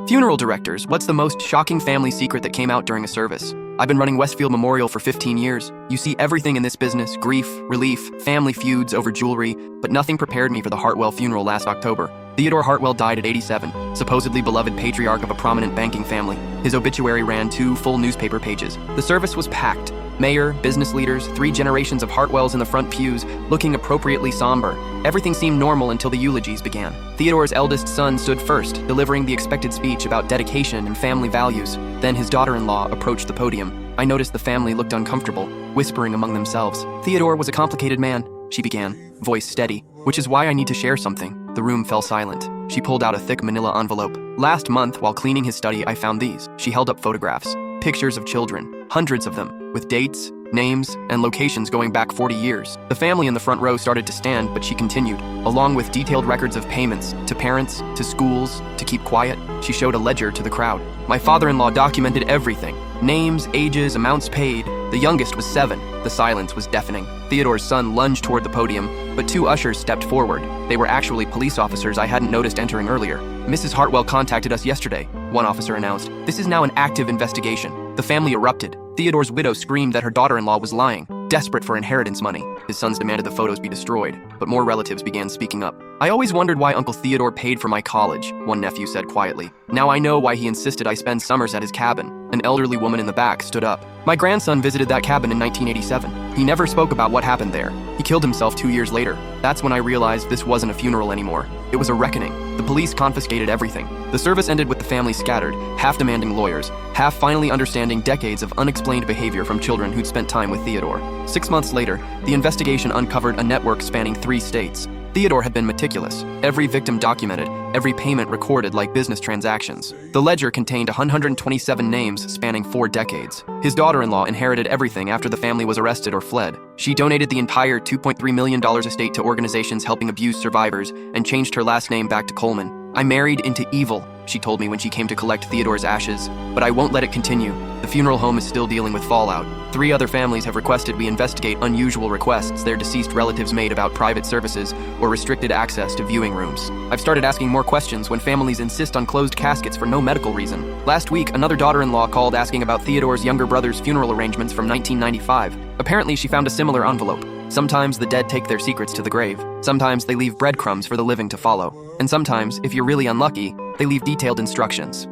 Funeral directors, what's the most shocking family secret that came out during a service? I've been running Westfield Memorial for 15 years. You see everything in this business: grief, relief, family feuds over jewelry, but nothing prepared me for the Hartwell funeral last October. Theodore Hartwell died at 87, supposedly beloved patriarch of a prominent banking family. His obituary ran 2 full newspaper pages. The service was packed. Mayor, business leaders, 3 generations of Hartwells in the front pews, looking appropriately somber. Everything seemed normal until the eulogies began. Theodore's eldest son stood first, delivering the expected speech about dedication and family values. Then his daughter-in-law approached the podium. I noticed the family looked uncomfortable, whispering among themselves. Theodore was a complicated man, she began, voice steady, which is why I need to share something. The room fell silent. She pulled out a thick manila envelope. Last month, while cleaning his study, I found these. She held up photographs, pictures of children, hundreds of them, with dates, names, and locations going back 40 years. The family in the front row started to stand, but she continued, along with detailed records of payments, to parents, to schools, to keep quiet. She showed a ledger to the crowd. My father-in-law documented everything. Names, ages, amounts paid. The youngest was 7. The silence was deafening. Theodore's son lunged toward the podium, but 2 ushers stepped forward. They were actually police officers I hadn't noticed entering earlier. Mrs. Hartwell contacted us yesterday, one officer announced. This is now an active investigation. The family erupted. Theodore's widow screamed that her daughter-in-law was lying, desperate for inheritance money. His sons demanded the photos be destroyed, but more relatives began speaking up. I always wondered why Uncle Theodore paid for my college, one nephew said quietly. Now I know why he insisted I spend summers at his cabin. An elderly woman in the back stood up. My grandson visited that cabin in 1987. He never spoke about what happened there. He killed himself 2 years later. That's when I realized this wasn't a funeral anymore. It was a reckoning. The police confiscated everything. The service ended with the family scattered, half demanding lawyers, half finally understanding decades of unexplained behavior from children who'd spent time with Theodore. 6 months later, the investigation uncovered a network spanning 3 states. Theodore had been meticulous, every victim documented, every payment recorded like business transactions. The ledger contained 127 names spanning 4 decades. His daughter-in-law inherited everything after the family was arrested or fled. She donated the entire $2.3 million estate to organizations helping abuse survivors and changed her last name back to Coleman. I married into evil, she told me when she came to collect Theodore's ashes, but I won't let it continue. The funeral home is still dealing with fallout. 3 other families have requested we investigate unusual requests their deceased relatives made about private services or restricted access to viewing rooms. I've started asking more questions when families insist on closed caskets for no medical reason. Last week, another daughter-in-law called asking about Theodore's younger brother's funeral arrangements from 1995. Apparently, she found a similar envelope. Sometimes the dead take their secrets to the grave. Sometimes they leave breadcrumbs for the living to follow. And sometimes, if you're really unlucky, they leave detailed instructions.